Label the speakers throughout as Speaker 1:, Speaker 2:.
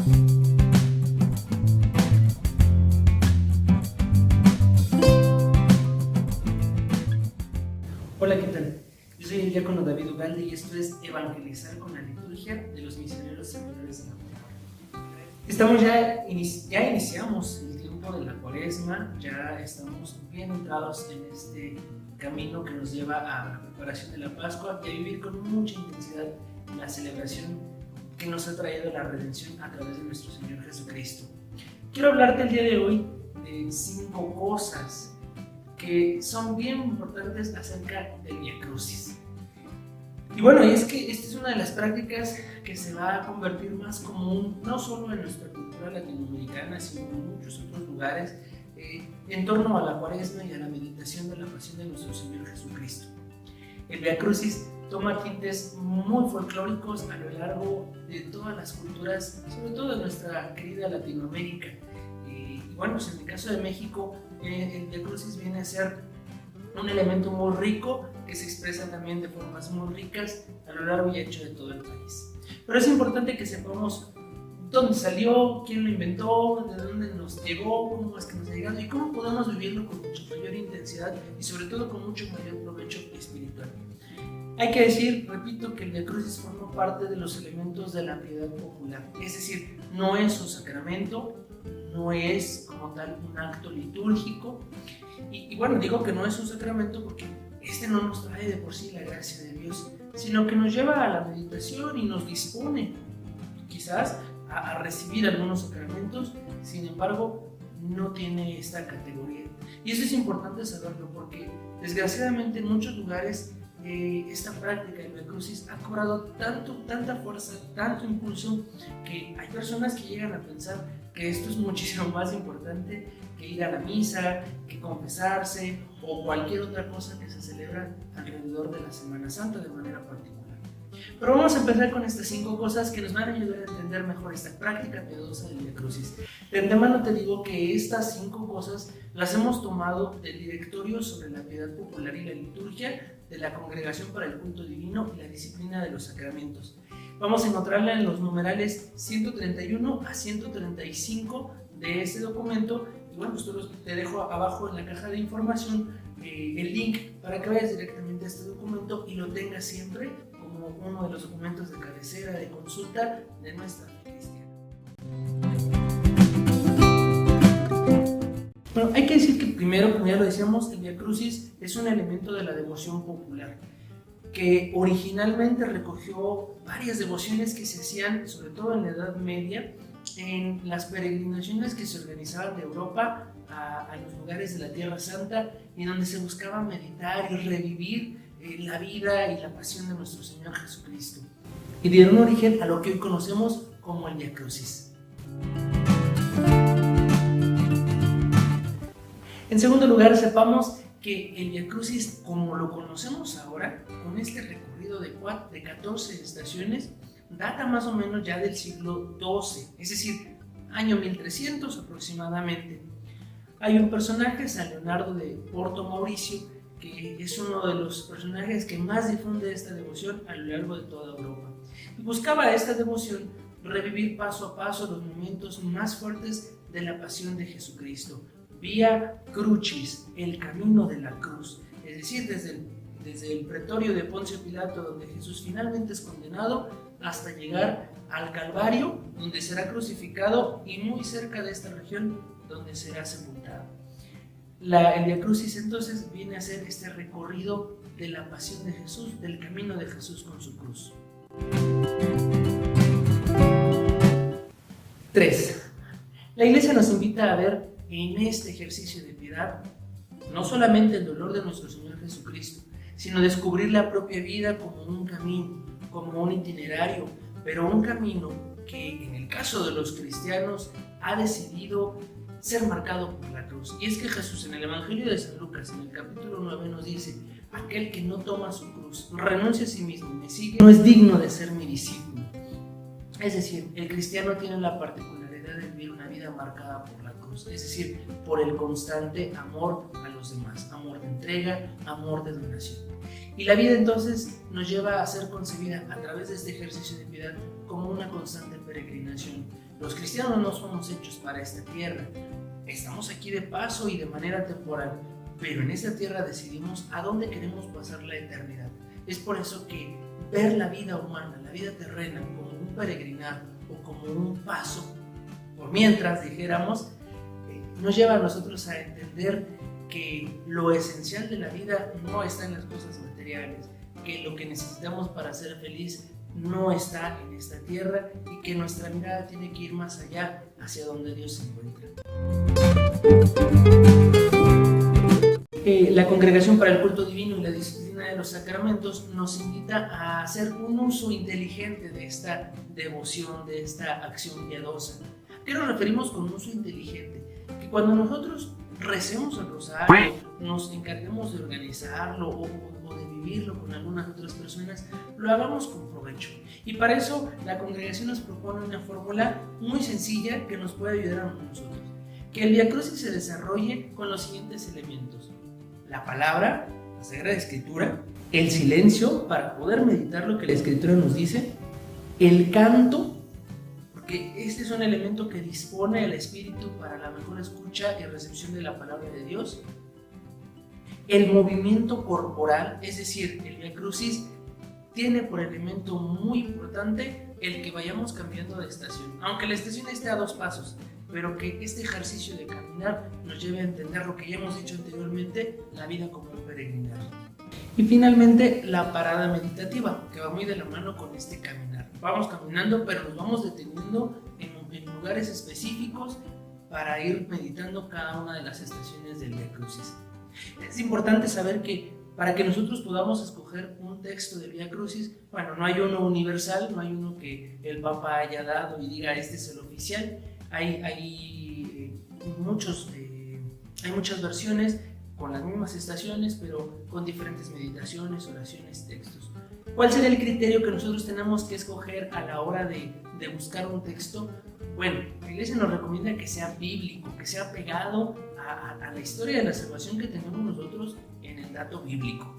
Speaker 1: Hola, ¿qué tal? Yo soy el diácono David Ugalde y esto es Evangelizar con la liturgia de los misioneros servidores de la palabra. Estamos ya iniciamos el tiempo de la Cuaresma, ya estamos bien entrados en este camino que nos lleva a la preparación de la Pascua y a vivir con mucha intensidad la celebración que nos ha traído la redención a través de nuestro Señor Jesucristo. Quiero hablarte el día de hoy de 5 cosas que son bien importantes acerca del Vía Crucis. Y bueno, es que esta es una de las prácticas que se va a convertir más común, no solo en nuestra cultura latinoamericana, sino en muchos otros lugares, en torno a la Cuaresma y a la meditación de la pasión de nuestro Señor Jesucristo. El Vía Crucis toma tintes muy folclóricos a lo largo de todas las culturas, sobre todo de nuestra querida Latinoamérica. Y bueno, pues en el caso de México, el Vía Crucis viene a ser un elemento muy rico que se expresa también de formas muy ricas a lo largo y ancho de todo el país. Pero es importante que sepamos dónde salió, quién lo inventó, de dónde nos llegó, cómo es que nos ha llegado y cómo podemos vivirlo con mucha mayor intensidad y sobre todo con mucho mayor provecho espiritual. Hay que decir, repito, que el Vía Crucis forma parte de los elementos de la piedad popular, es decir, no es un sacramento, no es como tal un acto litúrgico y bueno, digo que no es un sacramento porque este no nos trae de por sí la gracia de Dios, sino que nos lleva a la meditación y nos dispone quizás a recibir algunos sacramentos, sin embargo no tiene esta categoría y eso es importante saberlo porque desgraciadamente en muchos lugares esta práctica del Vía Crucis ha cobrado tanta fuerza, tanto impulso que hay personas que llegan a pensar que esto es muchísimo más importante que ir a la misa, que confesarse o cualquier otra cosa que se celebra alrededor de la Semana Santa de manera particular. Pero vamos a empezar con estas 5 cosas que nos van a ayudar a entender mejor esta práctica piadosa del Vía Crucis. De antemano te digo que estas 5 cosas las hemos tomado del Directorio sobre la Piedad Popular y la Liturgia de la Congregación para el Culto Divino y la Disciplina de los Sacramentos. Vamos a encontrarla en los numerales 131 a 135 de ese documento y bueno, pues te dejo abajo en la caja de información el link para que vayas directamente a este documento y lo tengas siempre como uno de los documentos de cabecera, de consulta de nuestra fe cristiana. Bueno, hay que decir que primero, como ya lo decíamos, el Vía Crucis es un elemento de la devoción popular que originalmente recogió varias devociones que se hacían, sobre todo en la Edad Media, en las peregrinaciones que se organizaban de Europa a los lugares de la Tierra Santa y donde se buscaba meditar y revivir la vida y la pasión de nuestro Señor Jesucristo. Y dieron origen a lo que hoy conocemos como el Vía Crucis. En segundo lugar, sepamos que el Vía Crucis, como lo conocemos ahora, con este recorrido de 14 estaciones, data más o menos ya del siglo XII, es decir, año 1300 aproximadamente. Hay un personaje, San Leonardo de Porto Mauricio, que es uno de los personajes que más difunde esta devoción a lo largo de toda Europa. Y buscaba esta devoción revivir paso a paso los momentos más fuertes de la pasión de Jesucristo. Vía Crucis, el camino de la cruz, es decir, desde el pretorio de Poncio Pilato, donde Jesús finalmente es condenado, hasta llegar al Calvario, donde será crucificado, y muy cerca de esta región, donde será sepultado. El Vía Crucis entonces viene a ser este recorrido de la pasión de Jesús, del camino de Jesús con su cruz. 3. La Iglesia nos invita a ver en este ejercicio de piedad no solamente el dolor de nuestro Señor Jesucristo, sino descubrir la propia vida como un camino, como un itinerario, pero un camino que en el caso de los cristianos ha decidido ser marcado por la cruz. Y es que Jesús en el Evangelio de San Lucas, en el capítulo 9, nos dice: aquel que no toma su cruz, renuncia a sí mismo y me sigue, no es digno de ser mi discípulo. Es decir, el cristiano tiene la particularidad de vivir una vida marcada por la cruz, es decir, por el constante amor a los demás, amor de entrega, amor de donación. Y la vida entonces nos lleva a ser concebida a través de este ejercicio de piedad como una constante peregrinación, Los cristianos no somos hechos para esta tierra. Estamos aquí de paso y de manera temporal, pero en esta tierra decidimos a dónde queremos pasar la eternidad. Es por eso que ver la vida humana, la vida terrena, como un peregrinar o como un paso, por mientras dijéramos, nos lleva a nosotros a entender que lo esencial de la vida no está en las cosas materiales, que lo que necesitamos para ser feliz no está en esta tierra y que nuestra mirada tiene que ir más allá, hacia donde Dios se encuentra. La Congregación para el Culto Divino y la Disciplina de los Sacramentos nos invita a hacer un uso inteligente de esta devoción, de esta acción piadosa. ¿A qué nos referimos con uso inteligente? Que cuando nosotros recemos el rosario, nos encarguemos de organizarlo o de vivirlo con algunas otras personas, lo hagamos con provecho. Y para eso la congregación nos propone una fórmula muy sencilla que nos puede ayudar a nosotros. Que el Vía Crucis se desarrolle con los siguientes elementos: la palabra, la Sagrada Escritura, el silencio para poder meditar lo que la Escritura nos dice, el canto, porque este es un elemento que dispone al espíritu para la mejor escucha y recepción de la palabra de Dios, el movimiento corporal, es decir, el Vía Crucis tiene por elemento muy importante el que vayamos cambiando de estación, aunque la estación esté a 2 pasos, pero que este ejercicio de caminar nos lleve a entender lo que ya hemos dicho anteriormente, la vida como un peregrinar. Y finalmente, la parada meditativa, que va muy de la mano con este caminar. Vamos caminando, pero nos vamos deteniendo en lugares específicos para ir meditando cada una de las estaciones del Vía Crucis. Es importante saber que para que nosotros podamos escoger un texto del Vía Crucis, bueno, no hay uno universal, no hay uno que el Papa haya dado y diga este es el oficial. Hay muchas versiones con las mismas estaciones, pero con diferentes meditaciones, oraciones, textos. ¿Cuál sería el criterio que nosotros tenemos que escoger a la hora de buscar un texto? Bueno, la Iglesia nos recomienda que sea bíblico, que sea pegado a la historia de la salvación que tenemos nosotros en el dato bíblico,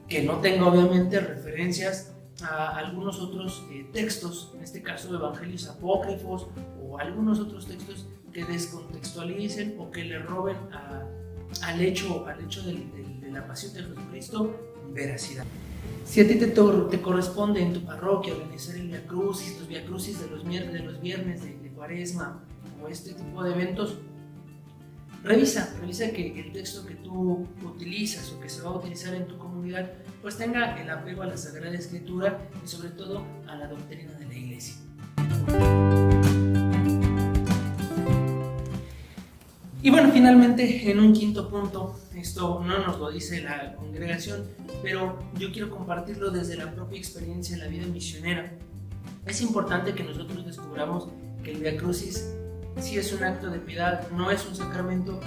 Speaker 1: que no tenga obviamente referencias a algunos otros textos, en este caso evangelios apócrifos o algunos otros textos que descontextualicen o que le roben al hecho de la pasión de Jesucristo veracidad. Si a ti te corresponde en tu parroquia organizar el Vía Crucis, los Vía Crucis de los viernes de Cuaresma o este tipo de eventos, revisa que el texto que tú utilizas o que se va a utilizar en tu comunidad pues tenga el apego a la Sagrada Escritura y sobre todo a la doctrina de la Iglesia. Y bueno, finalmente, en un quinto punto, esto no nos lo dice la congregación, pero yo quiero compartirlo desde la propia experiencia en la vida misionera. Es importante que nosotros descubramos que el Vía Crucis sí es un acto de piedad, no es un sacramento,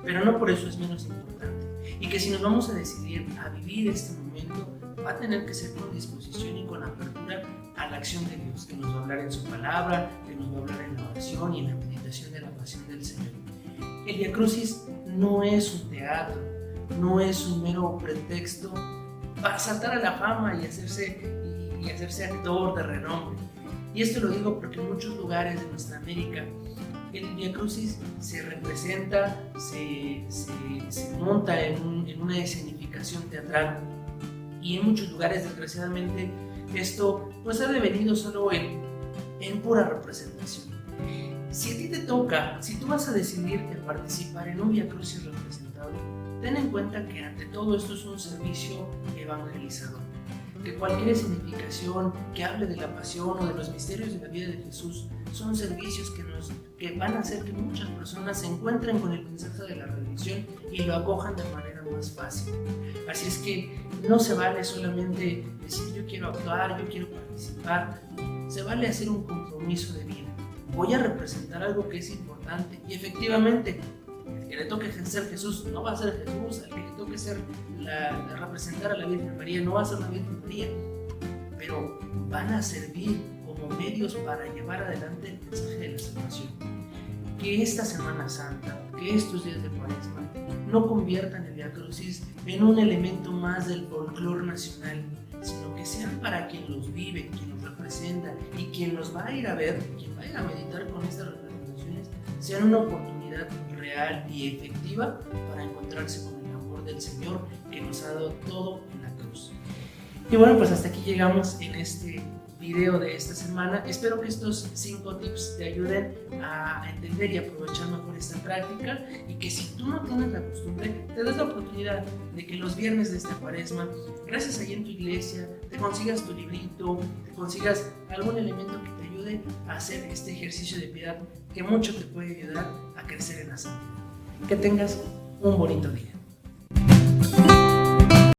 Speaker 1: pero no por eso es menos importante. Y que si nos vamos a decidir a vivir este momento, va a tener que ser con disposición y con apertura a la acción de Dios, que nos va a hablar en su palabra, que nos va a hablar en la oración y en la meditación de la pasión del Señor. El Vía Crucis no es un teatro, no es un mero pretexto para saltar a la fama y hacerse actor de renombre. Y esto lo digo porque en muchos lugares de nuestra América el Vía Crucis se representa, se monta en una escenificación teatral, y en muchos lugares desgraciadamente esto pues ha devenido solo en pura representación. Si a ti te toca, si tú vas a decidir participar en un Vía Crucis representado, ten en cuenta que ante todo esto es un servicio evangelizador, que cualquier escenificación que hable de la pasión o de los misterios de la vida de Jesús son servicios que van a hacer que muchas personas se encuentren con el mensaje de la redención y lo acojan de manera más fácil. Así es que no se vale solamente decir yo quiero actuar, yo quiero participar, se vale hacer un compromiso de vida. Voy a representar algo que es importante, y efectivamente el que le toque ser Jesús no va a ser Jesús, al que le toque representar a la Virgen María no va a ser la Virgen María, pero van a servir como medios para llevar adelante el mensaje de la salvación. Que esta Semana Santa, que estos días de Cuaresma no conviertan el Vía Crucis en un elemento más del folclore nacional, sino que sean para quien los vive, quien los representa presenta y quien nos va a ir a ver, quien va a ir a meditar con estas recomendaciones, sean una oportunidad real y efectiva para encontrarse con el amor del Señor que nos ha dado todo en la cruz. Y bueno, pues hasta aquí llegamos en este video de esta semana. Espero que estos 5 tips te ayuden a entender y aprovechar mejor esta práctica, y que si tú no tienes la costumbre, te des la oportunidad de que los viernes de esta cuaresma, gracias ahí en tu iglesia, te consigas tu librito, te consigas algún elemento que te ayude a hacer este ejercicio de piedad que mucho te puede ayudar a crecer en la santidad. Que tengas un bonito día.